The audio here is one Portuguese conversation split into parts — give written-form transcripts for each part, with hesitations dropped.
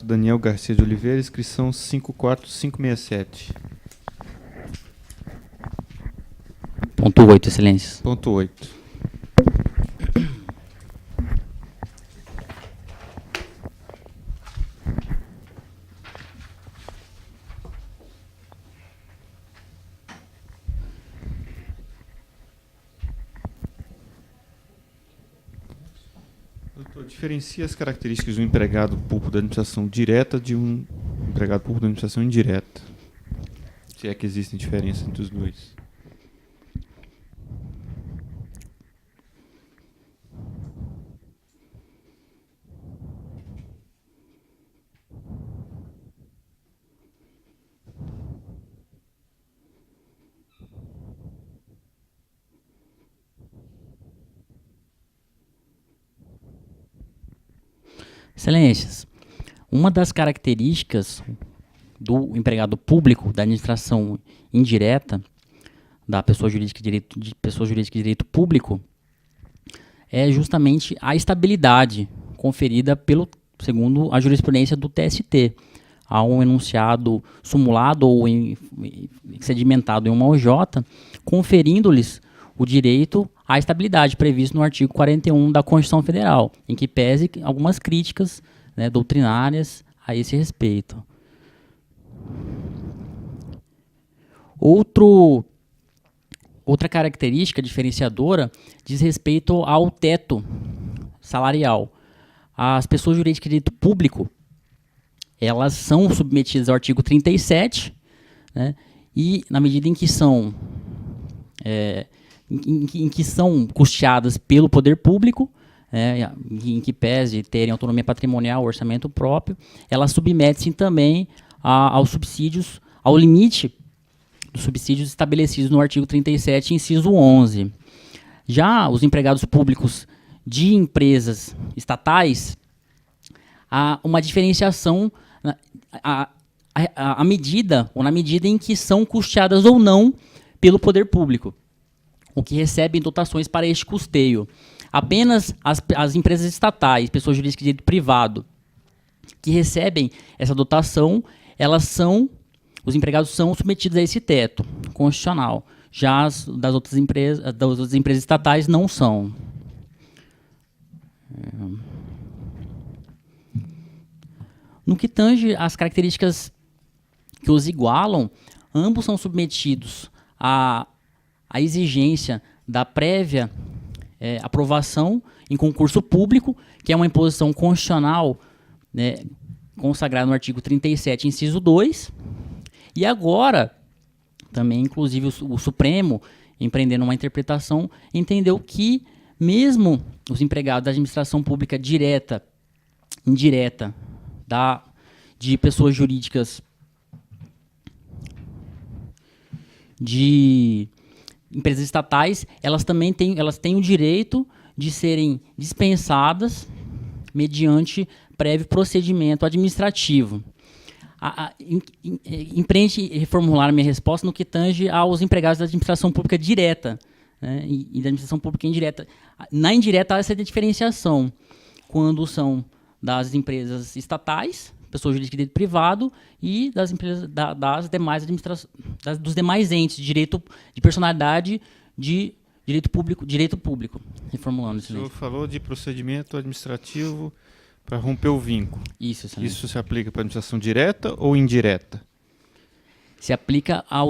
Daniel Garcia de Oliveira, inscrição 54567. Ponto 8, excelências. Ponto 8. Doutor, diferencia as características do empregado público da administração direta de um empregado público da administração indireta. Se é que existe diferença entre os dois. Excelências, uma das características do empregado público da administração indireta, da pessoa jurídica de direito público, é justamente a estabilidade conferida segundo a jurisprudência do TST. Há um enunciado simulado ou sedimentado em uma OJ, conferindo-lhes o direito à estabilidade previsto no artigo 41 da Constituição Federal, em que pese algumas críticas, né, doutrinárias a esse respeito. Outra característica diferenciadora diz respeito ao teto salarial. As pessoas jurídicas de direito público, elas são submetidas ao artigo 37, né, e na medida em que são custeadas pelo poder público, em que pese terem autonomia patrimonial, orçamento próprio, elas submetem-se também aos subsídios, ao limite dos subsídios estabelecidos no artigo 37, inciso 11. Já os empregados públicos de empresas estatais, há uma diferenciação à medida, ou na medida em que são custeadas ou não pelo poder público, o que recebem dotações para este custeio. Apenas as empresas estatais, pessoas jurídicas de direito privado, que recebem essa dotação, os empregados são submetidos a esse teto constitucional. Já das outras empresas estatais não são. No que tange às características que os igualam, ambos são submetidos à exigência da prévia aprovação em concurso público, que é uma imposição constitucional, né, consagrada no artigo 37, inciso 2. E agora, também, inclusive, o Supremo, empreendendo uma interpretação, entendeu que mesmo os empregados da administração pública direta, indireta, de pessoas jurídicas de empresas estatais, elas também têm o direito de serem dispensadas mediante procedimento administrativo. Empreende reformular minha resposta no que tange aos empregados da administração pública direta, né, e da administração pública indireta. Na indireta há essa diferenciação, quando são das empresas estatais, pessoa jurídica de direito privado, e das empresas dos demais entes de direito de personalidade de direito público, reformulando isso. O senhor falou de procedimento administrativo para romper o vínculo. Isso se aplica para a administração direta ou indireta? Se aplica a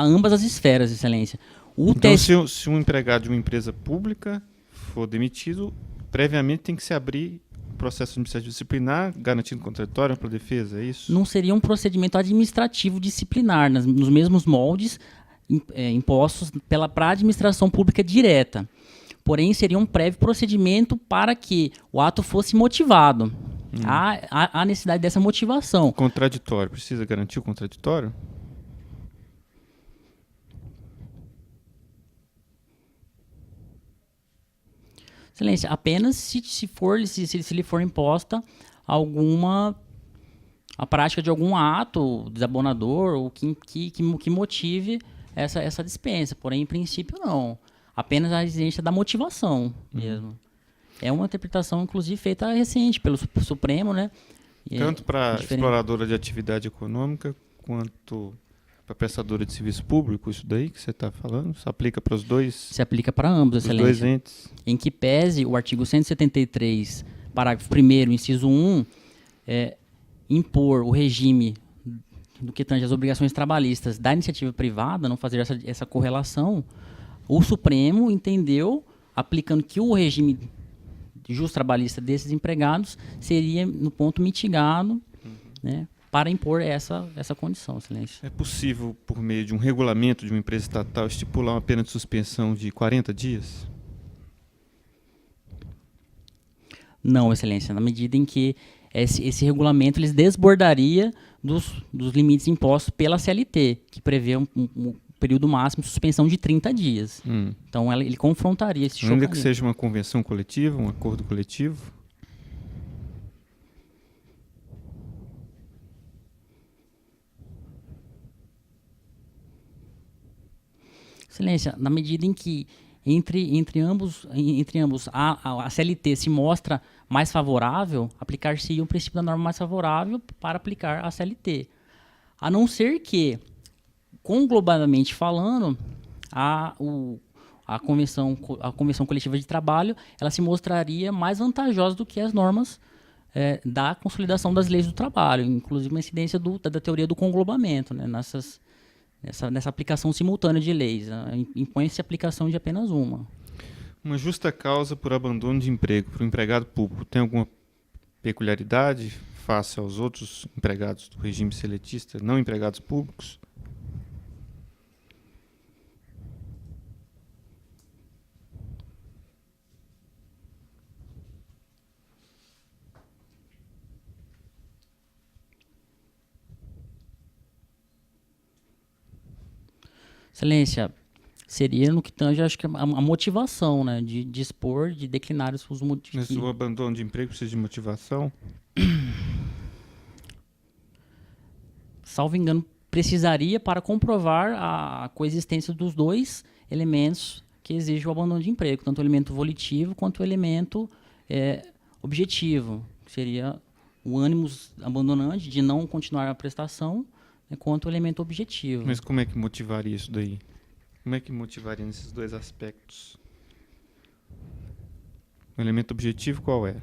ambas as esferas, excelência. Então, se um empregado de uma empresa pública for demitido, previamente tem que se abrir processo administrativo disciplinar, garantindo contraditório para a defesa, é isso? Não seria um procedimento administrativo disciplinar, nos mesmos moldes impostos para a administração pública direta. Porém, seria um prévio procedimento para que o ato fosse motivado. Há necessidade dessa motivação. Contraditório, precisa garantir o contraditório? Excelência, apenas se lhe for imposta a prática de algum ato desabonador ou que motive essa dispensa. Porém, em princípio, não. Apenas a exigência da motivação mesmo. É uma interpretação, inclusive, feita recente pelo Supremo, né? Tanto para exploradora de atividade econômica quanto para prestadora de serviço público, isso daí que você está falando? Isso aplica para os dois? Se aplica para ambos, Excelência. Excelência. Dois entes. Em que pese o artigo 173, parágrafo 1º, inciso 1, impor o regime do que tange as obrigações trabalhistas da iniciativa privada, não fazer essa correlação, o Supremo entendeu, aplicando que o regime justo trabalhista desses empregados seria, no ponto, mitigado, né, para impor essa condição, Excelência. É possível, por meio de um regulamento de uma empresa estatal, estipular uma pena de suspensão de 40 dias? Não, Excelência, na medida em que esse regulamento eles desbordaria dos limites impostos pela CLT, que prevê um período máximo de suspensão de 30 dias. Então ele confrontaria esse choque. Ainda que seja uma convenção coletiva, um acordo coletivo? Excelência, na medida em que entre ambos a CLT se mostra mais favorável, aplicar-se o princípio da norma mais favorável para aplicar a CLT. A não ser que, conglobadamente falando, a convenção coletiva de trabalho ela se mostraria mais vantajosa do que as normas da consolidação das leis do trabalho, inclusive uma incidência da teoria do conglobamento, né, nessa aplicação simultânea de leis. Impõe-se a aplicação de apenas uma. Uma justa causa por abandono de emprego para o empregado público tem alguma peculiaridade face aos outros empregados do regime seletista, não empregados públicos? Excelência, seria no que tange, acho que a motivação, né, de dispor, de declinar os motivos. Mas o abandono de emprego precisa de motivação? Salvo engano, precisaria para comprovar a coexistência dos dois elementos que exigem o abandono de emprego, tanto o elemento volitivo quanto o elemento objetivo, que seria o ânimos abandonante de não continuar a prestação, quanto o elemento objetivo. Mas como é que motivaria isso daí? Como é que motivaria nesses dois aspectos? O elemento objetivo qual é?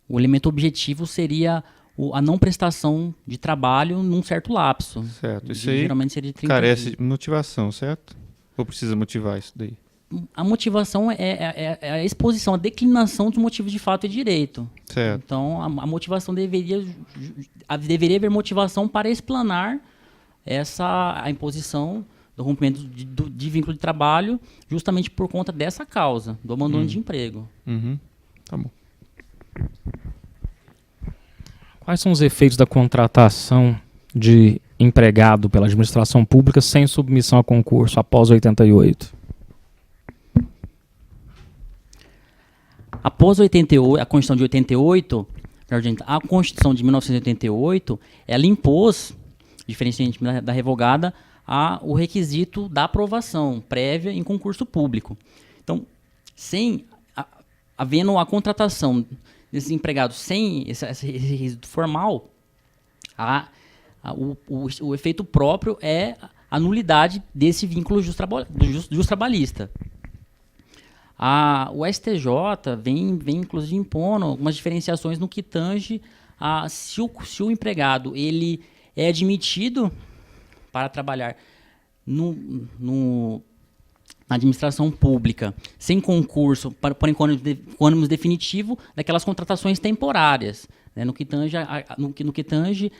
O elemento objetivo seria a não prestação de trabalho num certo lapso. Certo. Isso aí geralmente seria de 30 carece dias. de motivação, certo? Ou precisa motivar isso daí? A motivação é a exposição, a declinação dos motivos de fato e direito. Certo. Então, a motivação deveria haver motivação para explanar a imposição do rompimento de vínculo de trabalho justamente por conta dessa causa, do abandono de emprego. Tá bom. Quais são os efeitos da contratação de empregado pela administração pública sem submissão a concurso após 88? Após 88, a Constituição de 88, a Constituição de 1988, ela impôs, diferentemente da revogada, o requisito da aprovação prévia em concurso público. Então, havendo a contratação desses empregados sem esse requisito formal, o efeito próprio é a nulidade desse vínculo justo trabalhista. O STJ vem inclusive impondo algumas diferenciações no que tange se o empregado ele é admitido para trabalhar na administração pública sem concurso, por ônibus definitivo, daquelas contratações temporárias, né, no que tange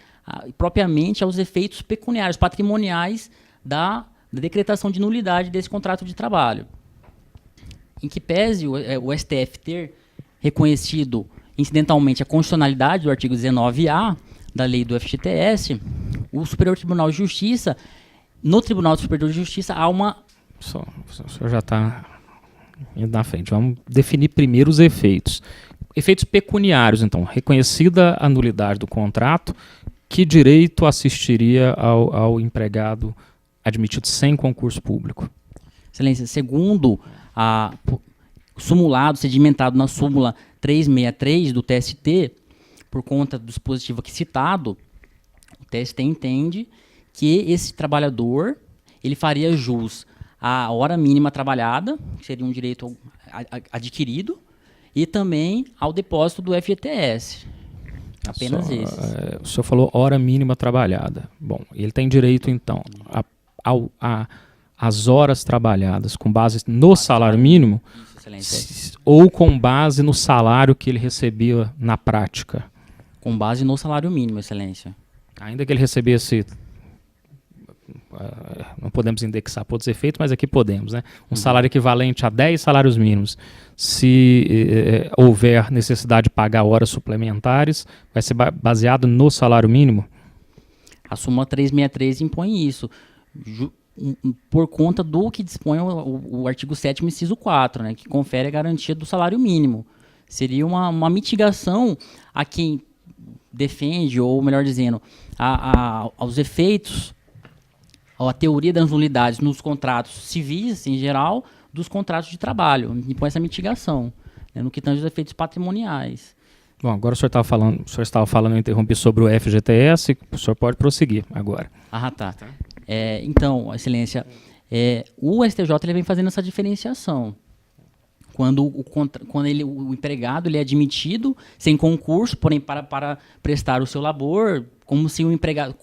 propriamente aos efeitos pecuniários, patrimoniais da decretação de nulidade desse contrato de trabalho. Em que pese o STF ter reconhecido incidentalmente a constitucionalidade do artigo 19A da lei do FGTS, o Superior Tribunal de Justiça, no Tribunal Superior de Justiça, há uma... O senhor já está indo na frente. Vamos definir primeiro os efeitos. Efeitos pecuniários, então. Reconhecida a nulidade do contrato, que direito assistiria ao empregado admitido sem concurso público? Excelência, segundo o sumulado sedimentado na súmula 363 do TST, por conta do dispositivo aqui citado, o TST entende que esse trabalhador ele faria jus à hora mínima trabalhada, que seria um direito adquirido, e também ao depósito do FGTS. Apenas esses. O senhor falou hora mínima trabalhada. Bom, ele tem direito, então, às horas trabalhadas com base no salário mínimo, Isso, excelência. ou com base no salário que ele recebia na prática? Com base no salário mínimo, excelência. Ainda que ele recebesse, não podemos indexar por outros efeitos, mas aqui podemos, né? Um salário equivalente a 10 salários mínimos. Se houver necessidade de pagar horas suplementares, vai ser baseado no salário mínimo? A súmula 363 impõe isso, por conta do que dispõe o artigo 7º, inciso 4, né, que confere a garantia do salário mínimo. Seria uma mitigação a quem defende, ou melhor dizendo, aos efeitos, a teoria das nulidades nos contratos civis, em geral, dos contratos de trabalho. Impõe essa mitigação, né, no que tange os efeitos patrimoniais. Bom, agora o senhor estava falando, eu interrompi sobre o FGTS, o senhor pode prosseguir agora. Ah, tá. Então, excelência, o STJ ele vem fazendo essa diferenciação. Quando o empregado ele é admitido sem concurso, porém para prestar o seu labor, como se o empregado,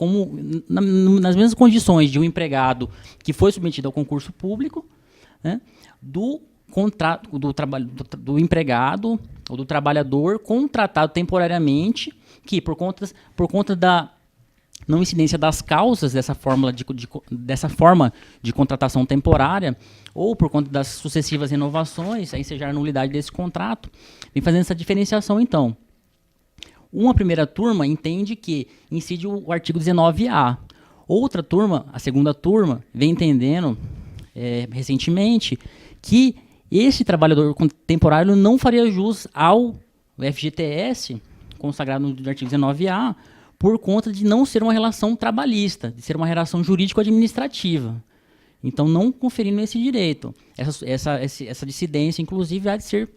nas mesmas condições de um empregado que foi submetido ao concurso público, né, do contrato do empregado ou do trabalhador contratado temporariamente, que por conta da não incidência das causas dessa forma de contratação temporária, ou por conta das sucessivas renovações, a ensejar a nulidade desse contrato, vem fazendo essa diferenciação, então. Uma primeira turma entende que incide o artigo 19A. Outra turma, a segunda turma, vem entendendo recentemente que esse trabalhador temporário não faria jus ao FGTS, consagrado no artigo 19A, por conta de não ser uma relação trabalhista, de ser uma relação jurídico-administrativa. Então, não conferindo esse direito. Essa dissidência, inclusive, há de ser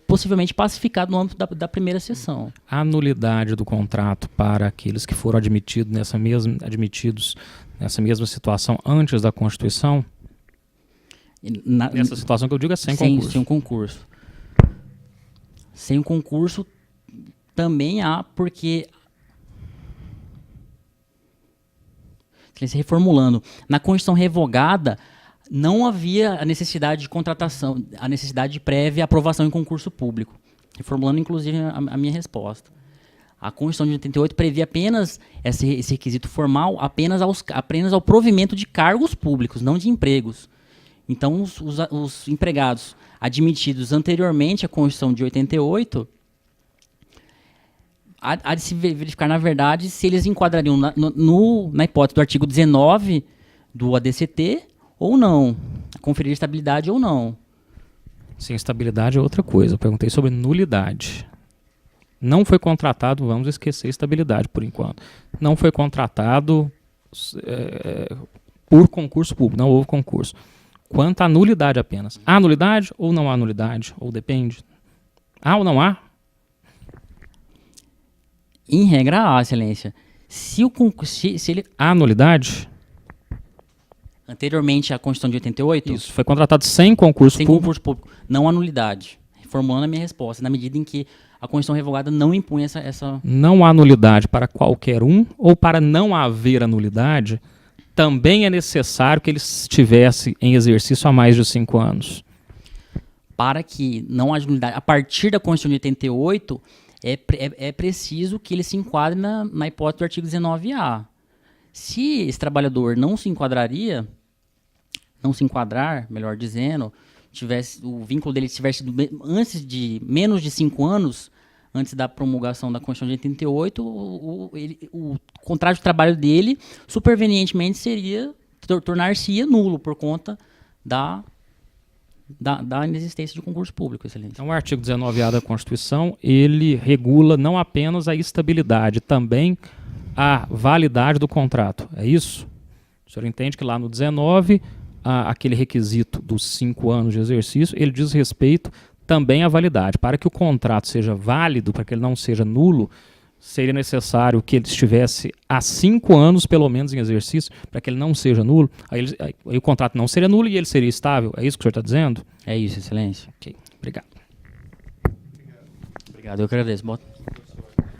possivelmente pacificada no âmbito da primeira sessão. A nulidade do contrato para aqueles que foram admitidos nessa mesma situação antes da Constituição? Nessa situação que eu digo é sem concurso. Sem um concurso. Sem um concurso também há, porque... Reformulando, na Constituição revogada não havia a necessidade de contratação, a necessidade de prévia aprovação em concurso público. Reformulando, inclusive, a minha resposta. A Constituição de 88 previa apenas esse requisito formal apenas ao provimento de cargos públicos, não de empregos. Então, os empregados admitidos anteriormente à Constituição de 88... Há de se verificar, na verdade, se eles enquadrariam na hipótese do artigo 19 do ADCT ou não. Conferir estabilidade ou não. Sim, estabilidade é outra coisa. Eu perguntei sobre nulidade. Não foi contratado, vamos esquecer estabilidade por enquanto. Não foi contratado por concurso público, não houve concurso. Quanto à nulidade apenas. Há nulidade ou não há nulidade? Ou depende? Há ou não há? Em regra, há, excelência. Se ele... Há nulidade? Anteriormente à Constituição de 88? Isso, foi contratado sem concurso público. Sem concurso público. Não há nulidade. Reformulando a minha resposta, na medida em que a Constituição revogada não impunha essa... Não há nulidade para qualquer um, ou para não haver a nulidade, também é necessário que ele estivesse em exercício há mais de 5 anos. Para que não haja nulidade, a partir da Constituição de 88... É preciso que ele se enquadre na hipótese do artigo 19A. Se esse trabalhador não se enquadrar, melhor dizendo, o vínculo dele tivesse antes de menos de 5 anos, antes da promulgação da Constituição de 88, o contrato de trabalho dele, supervenientemente, tornar-se nulo por conta da inexistência de concurso público, excelência. Então, o artigo 19A da Constituição, ele regula não apenas a estabilidade, também a validade do contrato. É isso? O senhor entende que lá no 19, aquele requisito dos 5 anos de exercício, ele diz respeito também a validade. Para que o contrato seja válido, para que ele não seja nulo, seria necessário que ele estivesse há 5 anos, pelo menos, em exercício, para que ele não seja nulo. Aí o contrato não seria nulo e ele seria estável. É isso que o senhor está dizendo? É isso, excelência. Ok, obrigado. Obrigado, eu que agradeço. Bota.